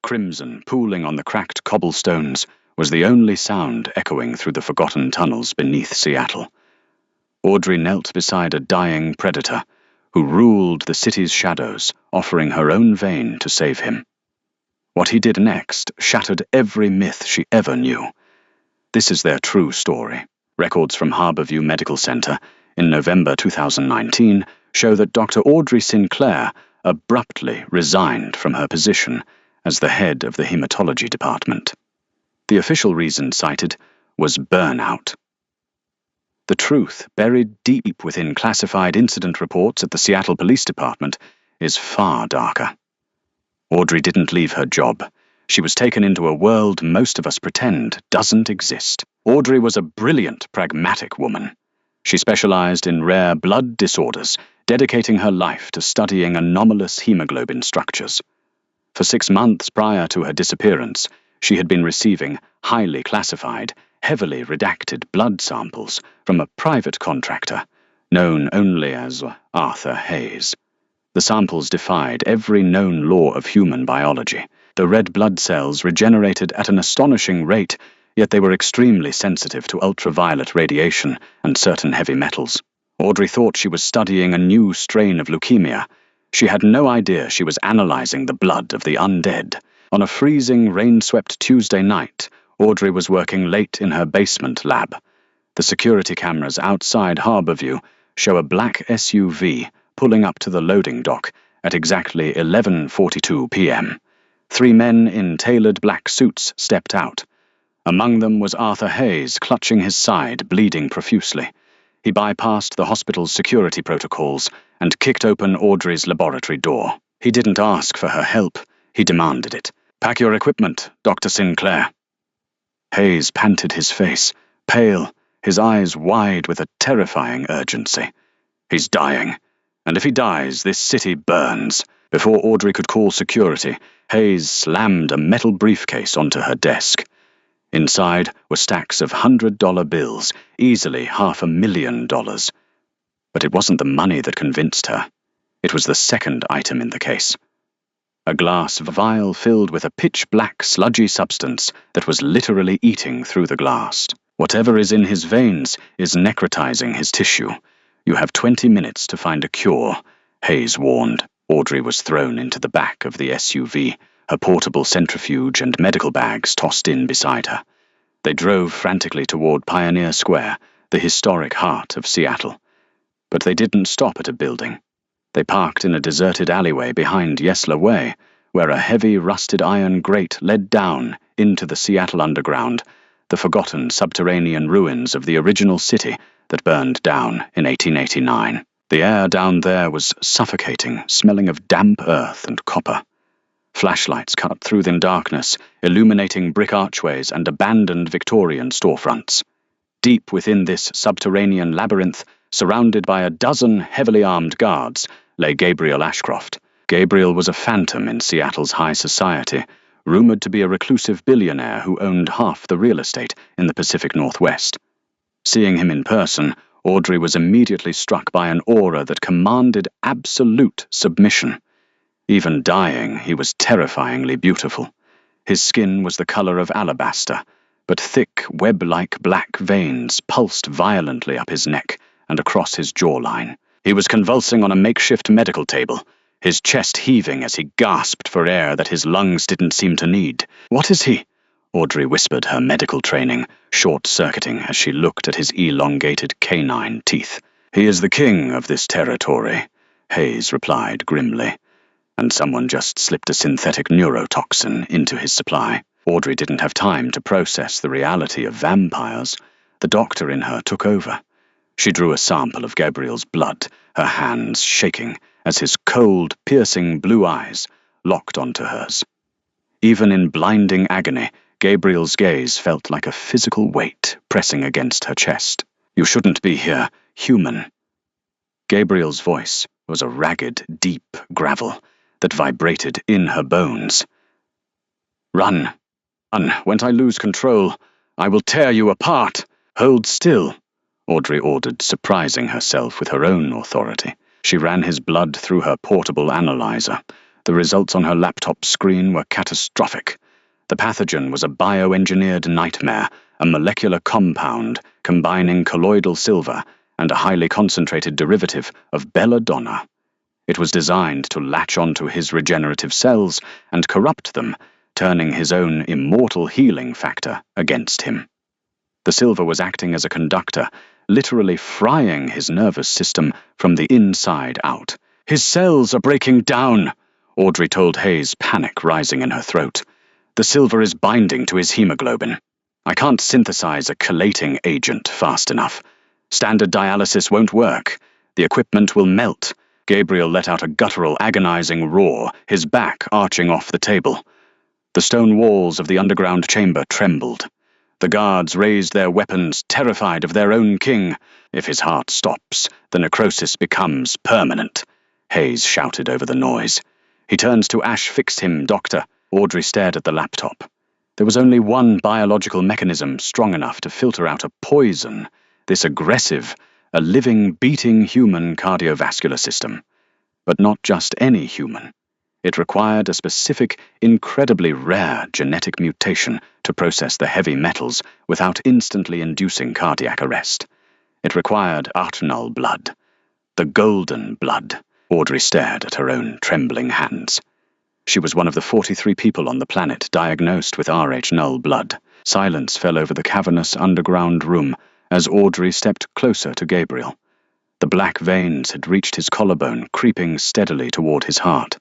crimson pooling on the cracked cobblestones was the only sound echoing through the forgotten tunnels beneath Seattle. Audrey knelt beside a dying predator who ruled the city's shadows, offering her own vein to save him. What he did next shattered every myth she ever knew. This is their true story. Records from Harborview Medical Center in November 2019 show that Dr. Audrey Sinclair abruptly resigned from her position as the head of the hematology department. The official reason cited was burnout. The truth, buried deep within classified incident reports at the Seattle Police Department, is far darker. Audrey didn't leave her job. She was taken into a world most of us pretend doesn't exist. Audrey was a brilliant, pragmatic woman. She specialized in rare blood disorders, dedicating her life to studying anomalous hemoglobin structures. For 6 months prior to her disappearance, she had been receiving highly classified, heavily redacted blood samples from a private contractor, known only as Arthur Hayes. The samples defied every known law of human biology. The red blood cells regenerated at an astonishing rate, yet they were extremely sensitive to ultraviolet radiation and certain heavy metals. Audrey thought she was studying a new strain of leukemia. She had no idea she was analyzing the blood of the undead. On a freezing, rain-swept Tuesday night, Audrey was working late in her basement lab. The security cameras outside Harborview show a black SUV pulling up to the loading dock at exactly 11:42 p.m. 3 men in tailored black suits stepped out. Among them was Arthur Hayes, clutching his side, bleeding profusely. He bypassed the hospital's security protocols and kicked open Audrey's laboratory door. He didn't ask for her help. He demanded it. "Pack your equipment, Dr. Sinclair." Hayes panted his face, pale, his eyes wide with a terrifying urgency. "He's dying, and if he dies, this city burns." Before Audrey could call security, Hayes slammed a metal briefcase onto her desk. Inside were stacks of $100 bills, easily $500,000. But it wasn't the money that convinced her. It was the second item in the case. A glass vial filled with a pitch-black, sludgy substance that was literally eating through the glass. "Whatever is in his veins is necrotizing his tissue. You have 20 minutes to find a cure," Hayes warned. Audrey was thrown into the back of the SUV, her portable centrifuge and medical bags tossed in beside her. They drove frantically toward Pioneer Square, the historic heart of Seattle. But they didn't stop at a building. They parked in a deserted alleyway behind Yesler Way, where a heavy rusted iron grate led down into the Seattle underground, the forgotten subterranean ruins of the original city that burned down in 1889. The air down there was suffocating, smelling of damp earth and copper. Flashlights cut through the darkness, illuminating brick archways and abandoned Victorian storefronts. Deep within this subterranean labyrinth, surrounded by a dozen heavily armed guards, lay Gabriel Ashcroft. Gabriel was a phantom in Seattle's high society, rumored to be a reclusive billionaire who owned half the real estate in the Pacific Northwest. Seeing him in person, Audrey was immediately struck by an aura that commanded absolute submission. Even dying, he was terrifyingly beautiful. His skin was the color of alabaster, but thick, web-like black veins pulsed violently up his neck and across his jawline. He was convulsing on a makeshift medical table, his chest heaving as he gasped for air that his lungs didn't seem to need. "What is he?" Audrey whispered, her medical training short-circuiting as she looked at his elongated canine teeth. "He is the king of this territory," Hayes replied grimly. "And someone just slipped a synthetic neurotoxin into his supply." Audrey didn't have time to process the reality of vampires. The doctor in her took over. She drew a sample of Gabriel's blood, her hands shaking as his cold, piercing blue eyes locked onto hers. Even in blinding agony, Gabriel's gaze felt like a physical weight pressing against her chest. "You shouldn't be here, human." Gabriel's voice was a ragged, deep gravel that vibrated in her bones. "Run. Run. When I lose control, I will tear you apart. Hold still," Audrey ordered, surprising herself with her own authority. She ran his blood through her portable analyzer. The results on her laptop screen were catastrophic. The pathogen was a bioengineered nightmare, a molecular compound combining colloidal silver and a highly concentrated derivative of belladonna. It was designed to latch onto his regenerative cells and corrupt them, turning his own immortal healing factor against him. The silver was acting as a conductor, literally frying his nervous system from the inside out. "His cells are breaking down," Audrey told Hayes, panic rising in her throat. "The silver is binding to his hemoglobin. I can't synthesize a chelating agent fast enough. Standard dialysis won't work. The equipment will melt." Gabriel let out a guttural, agonizing roar, his back arching off the table. The stone walls of the underground chamber trembled. The guards raised their weapons, terrified of their own king. "If his heart stops, the necrosis becomes permanent," Hayes shouted over the noise. "He turns to ash. Fix him, doctor." Audrey stared at the laptop. There was only one biological mechanism strong enough to filter out a poison, this aggressive, a living, beating human cardiovascular system. But not just any human. It required a specific, incredibly rare genetic mutation to process the heavy metals without instantly inducing cardiac arrest. It required Artnal blood. The golden blood. Audrey stared at her own trembling hands. She was one of the 43 people on the planet diagnosed with Rh null blood. Silence fell over the cavernous underground room as Audrey stepped closer to Gabriel. The black veins had reached his collarbone, creeping steadily toward his heart.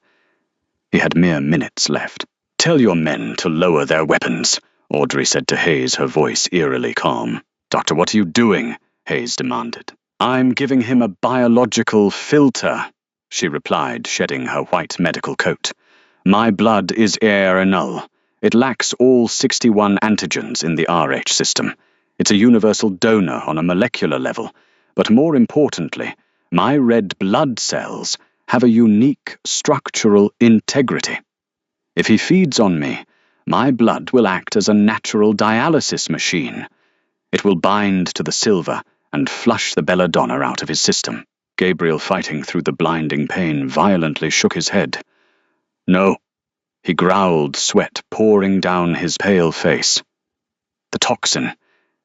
He had mere minutes left. "Tell your men to lower their weapons," Audrey said to Hayes, her voice eerily calm. "Doctor, what are you doing?" Hayes demanded. "I'm giving him a biological filter," she replied, shedding her white medical coat. "My blood is Rh null. It lacks all 61 antigens in the Rh system. It's a universal donor on a molecular level, but more importantly, my red blood cells have a unique structural integrity. If he feeds on me, my blood will act as a natural dialysis machine. It will bind to the silver and flush the belladonna out of his system." Gabriel, fighting through the blinding pain, violently shook his head. "No," he growled, sweat pouring down his pale face. "The toxin.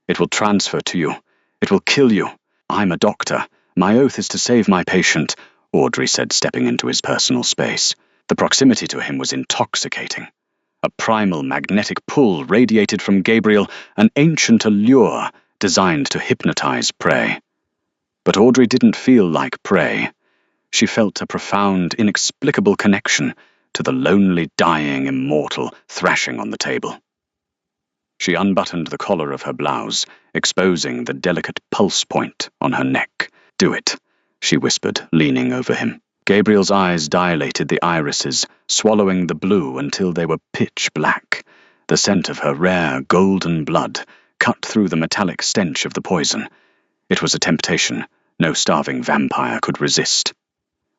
It will transfer to you. It will kill you. I'm a doctor. My oath is to save my patient," Audrey said, stepping into his personal space. The proximity to him was intoxicating. A primal magnetic pull radiated from Gabriel, an ancient allure designed to hypnotize prey. But Audrey didn't feel like prey. She felt a profound, inexplicable connection to the lonely, dying immortal thrashing on the table. She unbuttoned the collar of her blouse, exposing the delicate pulse point on her neck. "Do it," she whispered, leaning over him. Gabriel's eyes dilated the irises, swallowing the blue until they were pitch black. The scent of her rare, golden blood cut through the metallic stench of the poison. It was a temptation no starving vampire could resist.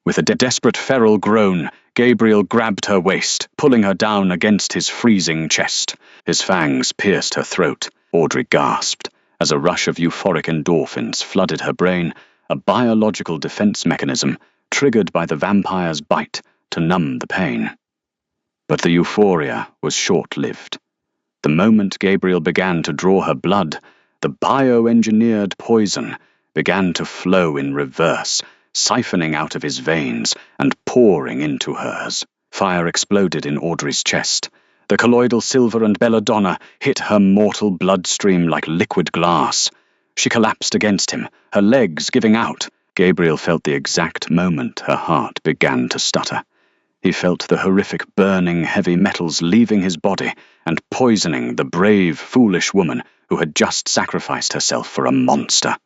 With a desperate feral groan, Gabriel grabbed her waist, pulling her down against his freezing chest. His fangs pierced her throat. Audrey gasped as a rush of euphoric endorphins flooded her brain, a biological defense mechanism triggered by the vampire's bite to numb the pain. But the euphoria was short-lived. The moment Gabriel began to draw her blood, the bioengineered poison began to flow in reverse, siphoning out of his veins and pouring into hers. Fire exploded in Audrey's chest. The colloidal silver and belladonna hit her mortal bloodstream like liquid glass. She collapsed against him, her legs giving out. Gabriel felt the exact moment her heart began to stutter. He felt the horrific burning heavy metals leaving his body and poisoning the brave, foolish woman who had just sacrificed herself for a monster.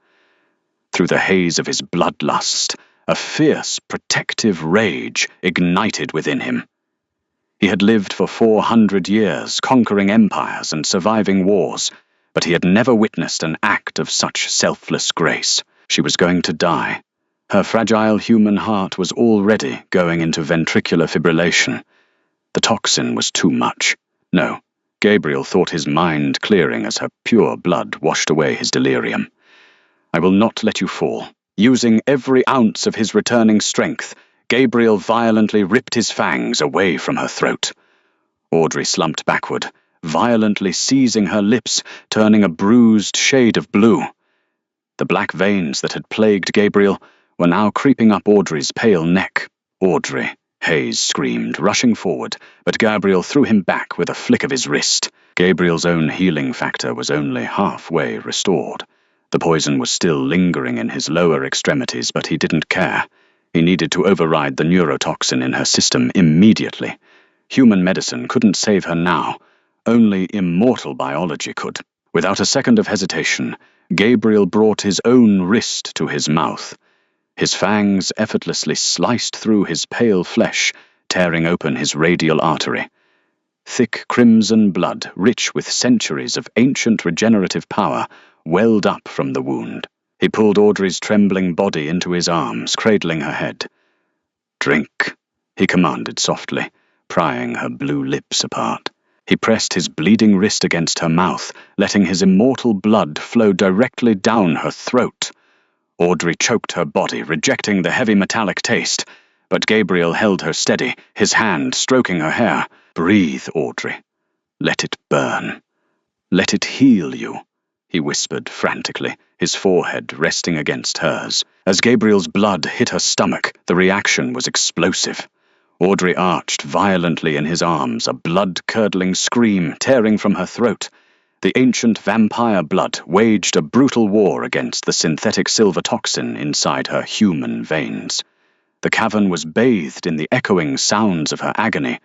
Through the haze of his bloodlust, a fierce, protective rage ignited within him. He had lived for 400 years, conquering empires and surviving wars, but he had never witnessed an act of such selfless grace. She was going to die. Her fragile human heart was already going into ventricular fibrillation. The toxin was too much. No, Gabriel thought, his mind clearing as her pure blood washed away his delirium. "I will not let you fall." Using every ounce of his returning strength, Gabriel violently ripped his fangs away from her throat. Audrey slumped backward, violently seizing her lips, turning a bruised shade of blue. The black veins that had plagued Gabriel were now creeping up Audrey's pale neck. "Audrey," Hayes screamed, rushing forward, but Gabriel threw him back with a flick of his wrist. Gabriel's own healing factor was only halfway restored. The poison was still lingering in his lower extremities, but he didn't care. He needed to override the neurotoxin in her system immediately. Human medicine couldn't save her now. Only immortal biology could. Without a second of hesitation, Gabriel brought his own wrist to his mouth. His fangs effortlessly sliced through his pale flesh, tearing open his radial artery. Thick crimson blood, rich with centuries of ancient regenerative power, welled up from the wound. He pulled Audrey's trembling body into his arms, cradling her head. "Drink," he commanded softly, prying her blue lips apart. He pressed his bleeding wrist against her mouth, letting his immortal blood flow directly down her throat. Audrey choked her body, rejecting the heavy metallic taste, but Gabriel held her steady, his hand stroking her hair. "Breathe, Audrey. Let it burn. Let it heal you," he whispered frantically, his forehead resting against hers. As Gabriel's blood hit her stomach, the reaction was explosive. Audrey arched violently in his arms, a blood-curdling scream tearing from her throat. The ancient vampire blood waged a brutal war against the synthetic silver toxin inside her human veins. The cavern was bathed in the echoing sounds of her agony.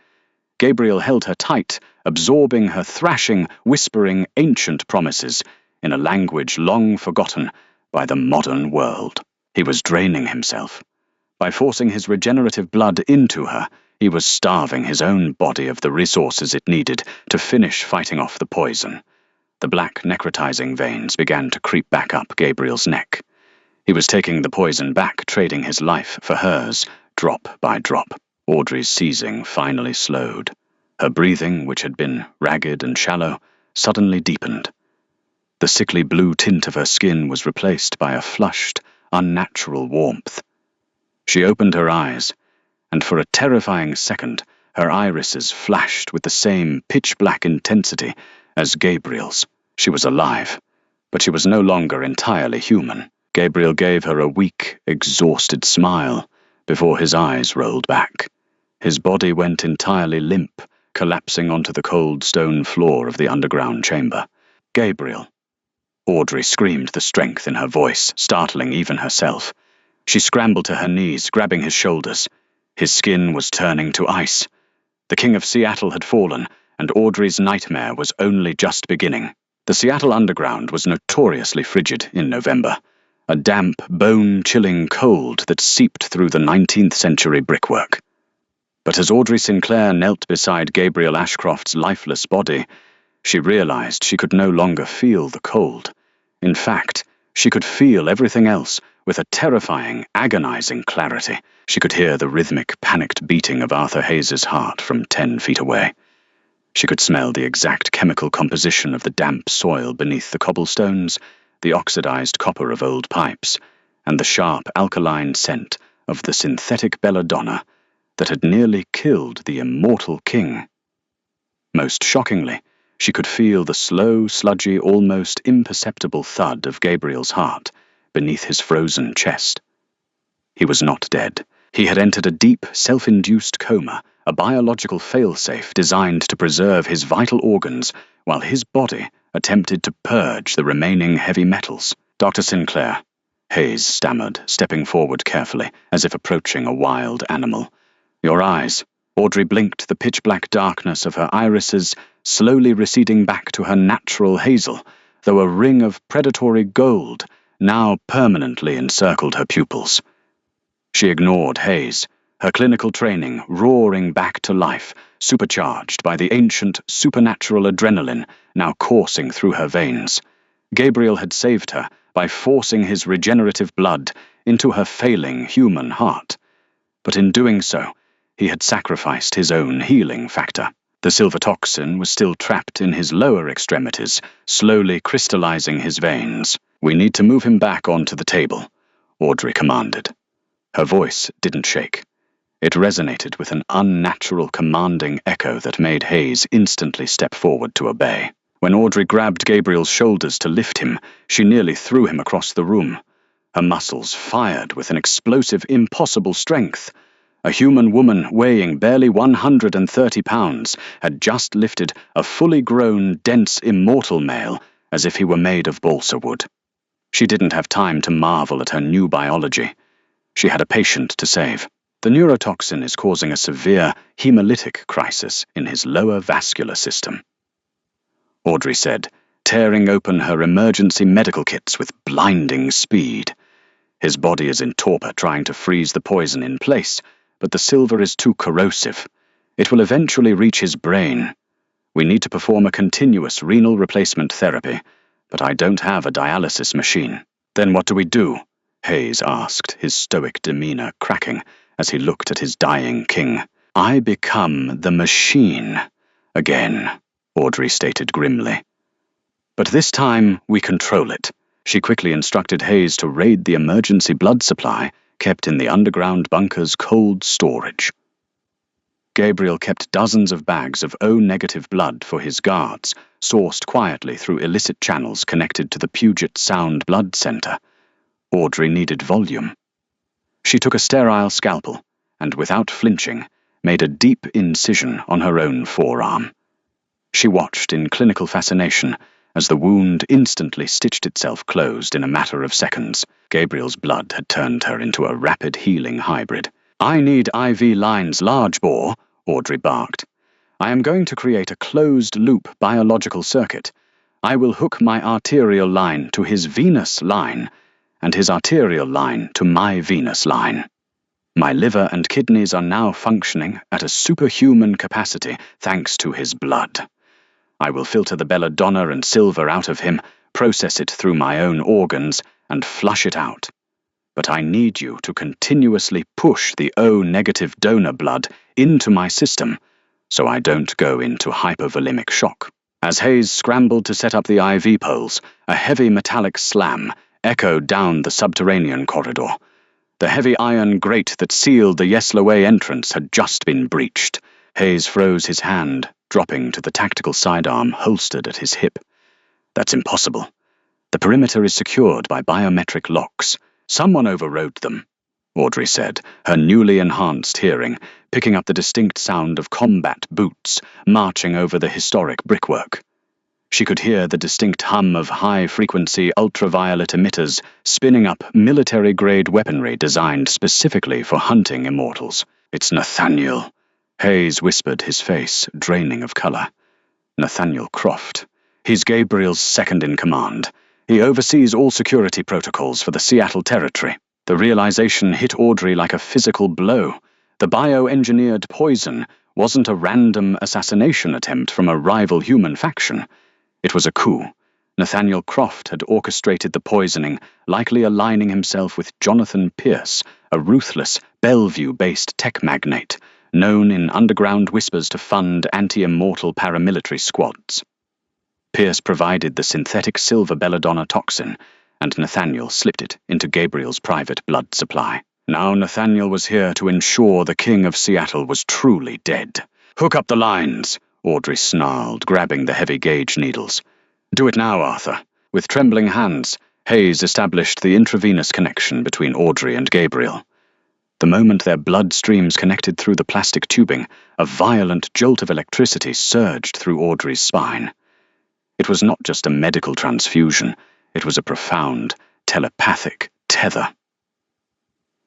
Gabriel held her tight, absorbing her thrashing, whispering ancient promises in a language long forgotten by the modern world. He was draining himself. By forcing his regenerative blood into her, he was starving his own body of the resources it needed to finish fighting off the poison. The black necrotizing veins began to creep back up Gabriel's neck. He was taking the poison back, trading his life for hers, drop by drop. Audrey's seizing finally slowed. Her breathing, which had been ragged and shallow, suddenly deepened. The sickly blue tint of her skin was replaced by a flushed, unnatural warmth. She opened her eyes, and for a terrifying second, her irises flashed with the same pitch-black intensity as Gabriel's. She was alive, but she was no longer entirely human. Gabriel gave her a weak, exhausted smile before his eyes rolled back. His body went entirely limp, collapsing onto the cold stone floor of the underground chamber. "Gabriel!" Audrey screamed, the strength in her voice, startling even herself. She scrambled to her knees, grabbing his shoulders. His skin was turning to ice. The King of Seattle had fallen, and Audrey's nightmare was only just beginning. The Seattle Underground was notoriously frigid in November, a damp, bone-chilling cold that seeped through the 19th century brickwork. But as Audrey Sinclair knelt beside Gabriel Ashcroft's lifeless body, she realized she could no longer feel the cold. In fact, she could feel everything else with a terrifying, agonizing clarity. She could hear the rhythmic, panicked beating of Arthur Hayes's heart from 10 feet away. She could smell the exact chemical composition of the damp soil beneath the cobblestones, the oxidized copper of old pipes, and the sharp, alkaline scent of the synthetic belladonna that had nearly killed the immortal king. Most shockingly, she could feel the slow, sludgy, almost imperceptible thud of Gabriel's heart beneath his frozen chest. He was not dead. He had entered a deep, self-induced coma, a biological failsafe designed to preserve his vital organs while his body attempted to purge the remaining heavy metals. "Dr. Sinclair," Hayes stammered, stepping forward carefully, as if approaching a wild animal. "Your eyes." Audrey blinked, the pitch-black darkness of her irises slowly receding back to her natural hazel, though a ring of predatory gold now permanently encircled her pupils. She ignored Hayes, her clinical training roaring back to life, supercharged by the ancient supernatural adrenaline now coursing through her veins. Gabriel had saved her by forcing his regenerative blood into her failing human heart. But in doing so, he had sacrificed his own healing factor. The silver toxin was still trapped in his lower extremities, slowly crystallizing his veins. "We need to move him back onto the table," Audrey commanded. Her voice didn't shake. It resonated with an unnatural, commanding echo that made Hayes instantly step forward to obey. When Audrey grabbed Gabriel's shoulders to lift him, she nearly threw him across the room. Her muscles fired with an explosive, impossible strength. A human woman weighing barely 130 pounds had just lifted a fully grown, dense, immortal male as if he were made of balsa wood. She didn't have time to marvel at her new biology. She had a patient to save. The neurotoxin is causing a severe hemolytic crisis in his lower vascular system, Audrey said, tearing open her emergency medical kits with blinding speed. His body is in torpor trying to freeze the poison in place, but the silver is too corrosive. It will eventually reach his brain. We need to perform a continuous renal replacement therapy, but I don't have a dialysis machine. Then what do we do? Hayes asked, his stoic demeanor cracking as he looked at his dying king. I become the machine. Again, Audrey stated grimly. But this time we control it. She quickly instructed Hayes to raid the emergency blood supply kept in the underground bunker's cold storage. Gabriel kept dozens of bags of O-negative blood for his guards, sourced quietly through illicit channels connected to the Puget Sound Blood Center. Audrey needed volume. She took a sterile scalpel and, without flinching, made a deep incision on her own forearm. She watched in clinical fascination as the wound instantly stitched itself closed in a matter of seconds. Gabriel's blood had turned her into a rapid healing hybrid. I need IV lines large bore, Audrey barked. I am going to create a closed-loop biological circuit. I will hook my arterial line to his venous line, and his arterial line to my venous line. My liver and kidneys are now functioning at a superhuman capacity thanks to his blood. I will filter the belladonna and silver out of him, process it through my own organs, and flush it out. But I need you to continuously push the O-negative donor blood into my system so I don't go into hypovolemic shock. As Hayes scrambled to set up the IV poles, a heavy metallic slam echoed down the subterranean corridor. The heavy iron grate that sealed the Yesloway entrance had just been breached. Hayes froze his hand, dropping to the tactical sidearm holstered at his hip. That's impossible. The perimeter is secured by biometric locks. Someone overrode them, Audrey said, her newly enhanced hearing picking up the distinct sound of combat boots marching over the historic brickwork. She could hear the distinct hum of high-frequency ultraviolet emitters spinning up military-grade weaponry designed specifically for hunting immortals. It's Nathaniel, Hayes whispered, his face draining of color. Nathaniel Croft. He's Gabriel's second-in-command. He oversees all security protocols for the Seattle territory. The realization hit Audrey like a physical blow. The bioengineered poison wasn't a random assassination attempt from a rival human faction. It was a coup. Nathaniel Croft had orchestrated the poisoning, likely aligning himself with Jonathan Pierce, a ruthless, Bellevue-based tech magnate, known in underground whispers to fund anti-immortal paramilitary squads. Pierce provided the synthetic silver belladonna toxin, and Nathaniel slipped it into Gabriel's private blood supply. Now Nathaniel was here to ensure the King of Seattle was truly dead. Hook up the lines, Audrey snarled, grabbing the heavy gauge needles. Do it now, Arthur. With trembling hands, Hayes established the intravenous connection between Audrey and Gabriel. The moment their blood streams connected through the plastic tubing, a violent jolt of electricity surged through Audrey's spine. It was not just a medical transfusion, it was a profound, telepathic tether.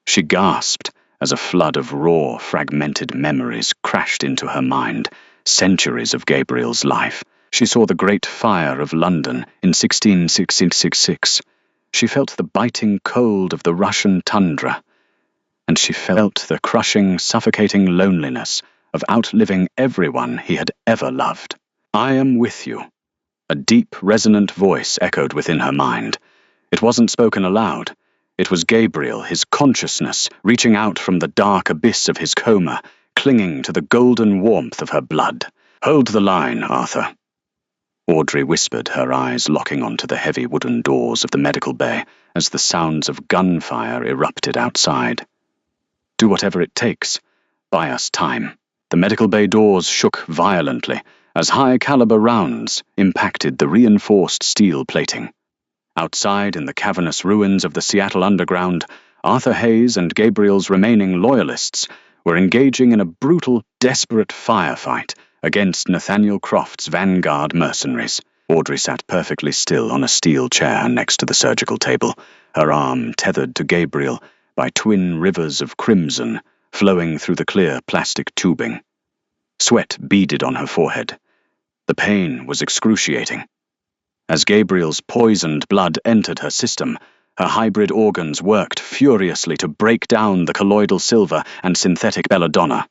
She gasped as a flood of raw, fragmented memories crashed into her mind, centuries of Gabriel's life. She saw the Great Fire of London in 1666. She felt the biting cold of the Russian tundra, and she felt the crushing, suffocating loneliness of outliving everyone he had ever loved. I am with you. A deep, resonant voice echoed within her mind. It wasn't spoken aloud. It was Gabriel, his consciousness, reaching out from the dark abyss of his coma, clinging to the golden warmth of her blood. Hold the line, Arthur. Audrey whispered, her eyes locking onto the heavy wooden doors of the medical bay as the sounds of gunfire erupted outside. Do whatever it takes. buy us time. The medical bay doors shook violently as high-caliber rounds impacted the reinforced steel plating. Outside, in the cavernous ruins of the Seattle Underground, Arthur Hayes and Gabriel's remaining loyalists were engaging in a brutal, desperate firefight against Nathaniel Croft's vanguard mercenaries. Audrey sat perfectly still on a steel chair next to the surgical table, her arm tethered to Gabriel by twin rivers of crimson flowing through the clear plastic tubing. Sweat beaded on her forehead. The pain was excruciating. As Gabriel's poisoned blood entered her system, her hybrid organs worked furiously to break down the colloidal silver and synthetic belladonna.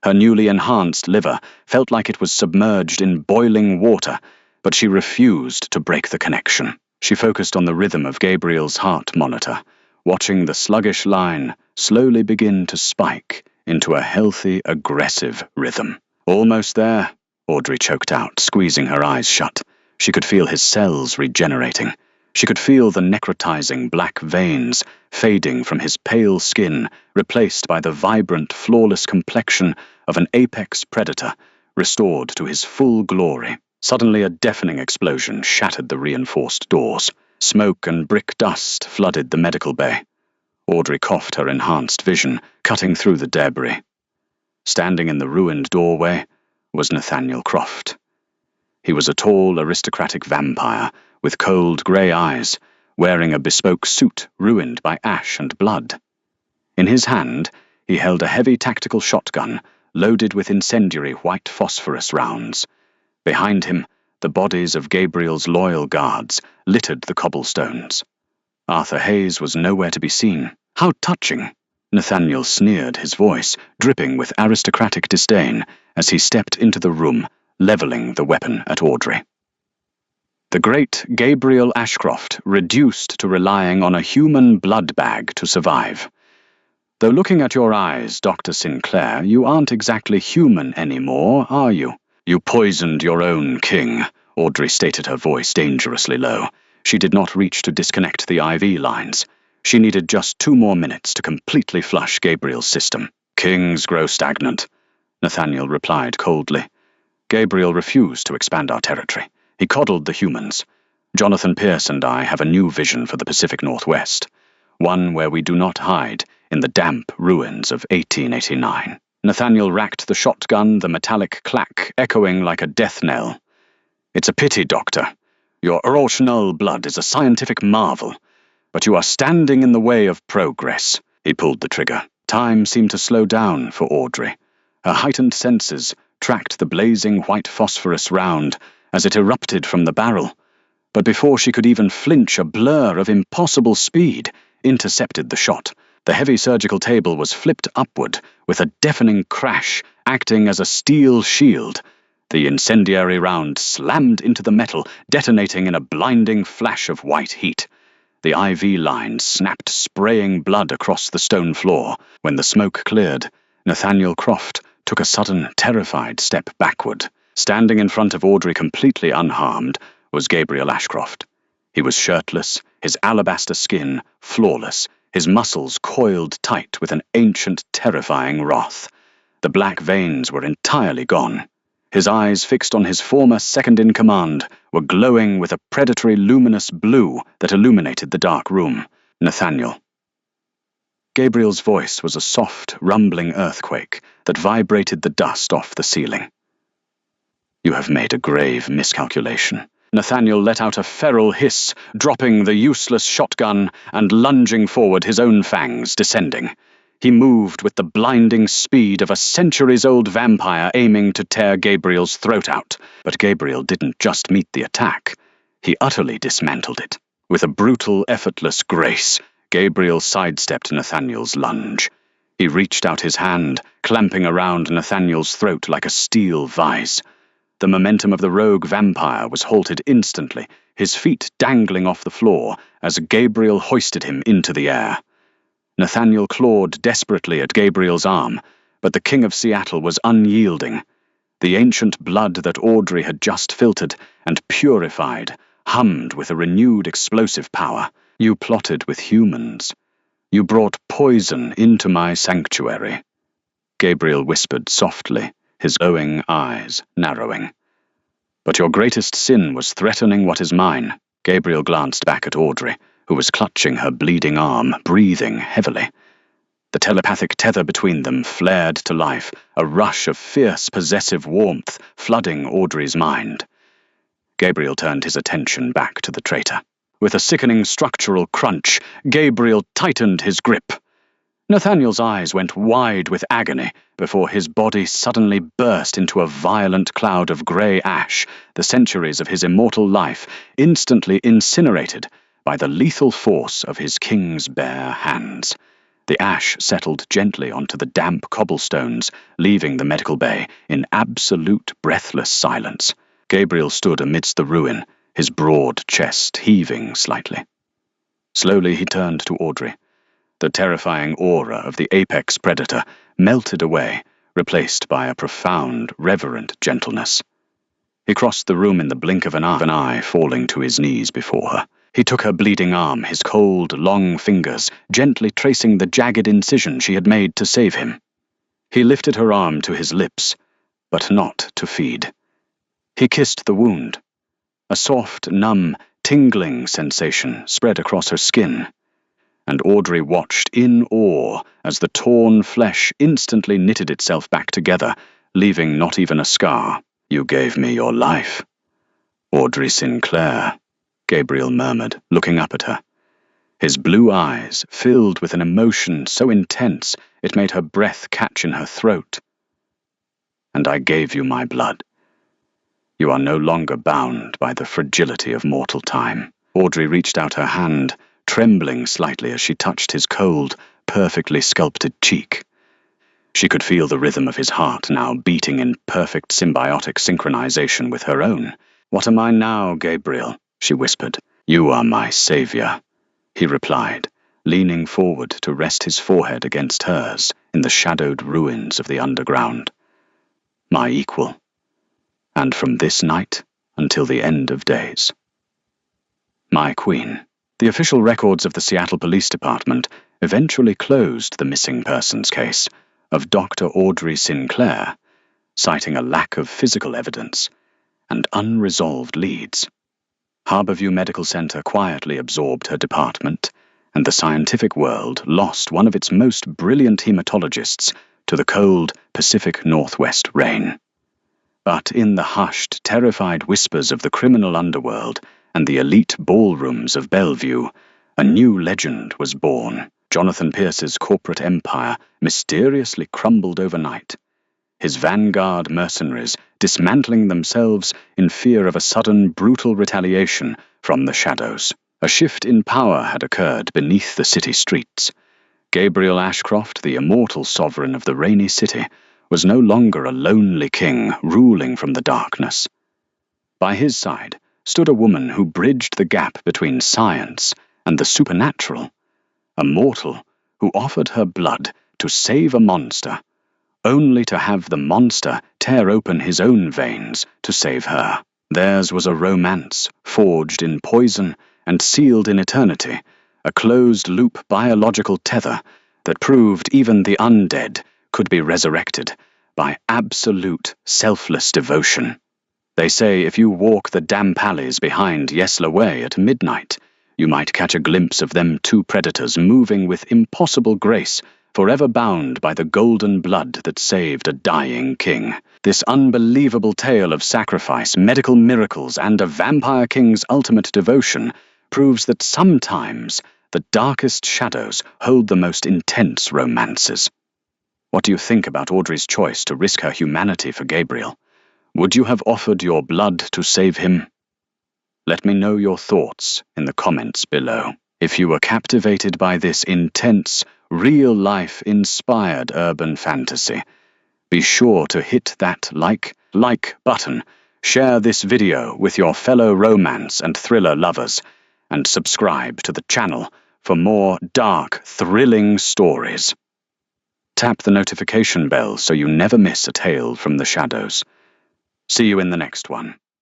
Her newly enhanced liver felt like it was submerged in boiling water, but she refused to break the connection. She focused on the rhythm of Gabriel's heart monitor, watching the sluggish line slowly begin to spike into a healthy, aggressive rhythm. Almost there, Audrey choked out, squeezing her eyes shut. She could feel his cells regenerating. She could feel the necrotizing black veins fading from his pale skin, replaced by the vibrant, flawless complexion of an apex predator, restored to his full glory. Suddenly, a deafening explosion shattered the reinforced doors. Smoke and brick dust flooded the medical bay. Audrey coughed her enhanced vision, cutting through the debris. Standing in the ruined doorway was Nathaniel Croft. He was a tall, aristocratic vampire with cold grey eyes, wearing a bespoke suit ruined by ash and blood. In his hand, he held a heavy tactical shotgun loaded with incendiary white phosphorus rounds. Behind him, the bodies of Gabriel's loyal guards littered the cobblestones. Arthur Hayes was nowhere to be seen. How touching! Nathaniel sneered, his voice dripping with aristocratic disdain as he stepped into the room, leveling the weapon at Audrey. The great Gabriel Ashcroft reduced to relying on a human blood bag to survive. Though looking at your eyes, Dr. Sinclair, you aren't exactly human anymore, are you? You poisoned your own king, Audrey stated, her voice dangerously low. She did not reach to disconnect the IV lines. She needed just 2 more minutes to completely flush Gabriel's system. Kings grow stagnant, Nathaniel replied coldly. Gabriel refused to expand our territory. He coddled the humans. Jonathan Pierce and I have a new vision for the Pacific Northwest, one where we do not hide in the damp ruins of 1889. Nathaniel racked the shotgun, the metallic clack echoing like a death knell. It's a pity, Doctor. Your original blood is a scientific marvel, but you are standing in the way of progress. He pulled the trigger. Time seemed to slow down for Audrey. Her heightened senses tracked the blazing white phosphorus round as it erupted from the barrel, but before she could even flinch, a blur of impossible speed intercepted the shot. The heavy surgical table was flipped upward with a deafening crash, acting as a steel shield. The incendiary round slammed into the metal, detonating in a blinding flash of white heat. The IV line snapped, spraying blood across the stone floor. When the smoke cleared, Nathaniel Croft took a sudden, terrified step backward. Standing in front of Audrey completely unharmed was Gabriel Ashcroft. He was shirtless, his alabaster skin flawless, his muscles coiled tight with an ancient, terrifying wrath. The black veins were entirely gone. His eyes, fixed on his former second-in-command, were glowing with a predatory luminous blue that illuminated the dark room. Nathaniel. Gabriel's voice was a soft, rumbling earthquake that vibrated the dust off the ceiling. You have made a grave miscalculation. Nathaniel let out a feral hiss, dropping the useless shotgun and lunging forward, his own fangs descending. He moved with the blinding speed of a centuries-old vampire aiming to tear Gabriel's throat out. But Gabriel didn't just meet the attack. He utterly dismantled it. With a brutal, effortless grace, Gabriel sidestepped Nathaniel's lunge. He reached out his hand, clamping around Nathaniel's throat like a steel vise. The momentum of the rogue vampire was halted instantly, his feet dangling off the floor as Gabriel hoisted him into the air. Nathaniel clawed desperately at Gabriel's arm, but the King of Seattle was unyielding. The ancient blood that Audrey had just filtered and purified hummed with a renewed explosive power. You plotted with humans. You brought poison into my sanctuary. Gabriel whispered softly, his glowing eyes narrowing. But your greatest sin was threatening what is mine. Gabriel glanced back at Audrey, who was clutching her bleeding arm, breathing heavily. The telepathic tether between them flared to life, a rush of fierce, possessive warmth flooding Audrey's mind. Gabriel turned his attention back to the traitor. With a sickening structural crunch, Gabriel tightened his grip. Nathaniel's eyes went wide with agony before his body suddenly burst into a violent cloud of grey ash, the centuries of his immortal life instantly incinerated by the lethal force of his king's bare hands. The ash settled gently onto the damp cobblestones, leaving the medical bay in absolute breathless silence. Gabriel stood amidst the ruin, his broad chest heaving slightly. Slowly he turned to Audrey. The terrifying aura of the apex predator melted away, replaced by a profound, reverent gentleness. He crossed the room in the blink of an eye, falling to his knees before her. He took her bleeding arm, his cold, long fingers, gently tracing the jagged incision she had made to save him. He lifted her arm to his lips, but not to feed. He kissed the wound. A soft, numb, tingling sensation spread across her skin, and Audrey watched in awe as the torn flesh instantly knitted itself back together, leaving not even a scar. "You gave me your life." "Audrey Sinclair," Gabriel murmured, looking up at her. His blue eyes filled with an emotion so intense it made her breath catch in her throat. "And I gave you my blood. You are no longer bound by the fragility of mortal time." Audrey reached out her hand, trembling slightly as she touched his cold, perfectly sculpted cheek. She could feel the rhythm of his heart now beating in perfect symbiotic synchronization with her own. "What am I now, Gabriel?" she whispered. "You are my savior," he replied, leaning forward to rest his forehead against hers in the shadowed ruins of the underground. "My equal. And from this night until the end of days. My queen." The official records of the Seattle Police Department eventually closed the missing persons case of Dr. Audrey Sinclair, citing a lack of physical evidence and unresolved leads. Harborview Medical Center quietly absorbed her department, and the scientific world lost one of its most brilliant hematologists to the cold Pacific Northwest rain. But in the hushed, terrified whispers of the criminal underworld and the elite ballrooms of Bellevue, a new legend was born. Jonathan Pierce's corporate empire mysteriously crumbled overnight, his vanguard mercenaries dismantling themselves in fear of a sudden, brutal retaliation from the shadows. A shift in power had occurred beneath the city streets. Gabriel Ashcroft, the immortal sovereign of the rainy city, was no longer a lonely king ruling from the darkness. By his side stood a woman who bridged the gap between science and the supernatural, a mortal who offered her blood to save a monster, only to have the monster tear open his own veins to save her. Theirs was a romance forged in poison and sealed in eternity, a closed-loop biological tether that proved even the undead could be resurrected by absolute, selfless devotion. They say if you walk the damp alleys behind Yesler Way at midnight, you might catch a glimpse of them two predators moving with impossible grace, forever bound by the golden blood that saved a dying king. This unbelievable tale of sacrifice, medical miracles, and a vampire king's ultimate devotion proves that sometimes the darkest shadows hold the most intense romances. What do you think about Audrey's choice to risk her humanity for Gabriel? Would you have offered your blood to save him? Let me know your thoughts in the comments below. If you were captivated by this intense, real-life inspired urban fantasy, be sure to hit that like button, share this video with your fellow romance and thriller lovers, and subscribe to the channel for more dark, thrilling stories. Tap the notification bell so you never miss a tale from the shadows. See you in the next one.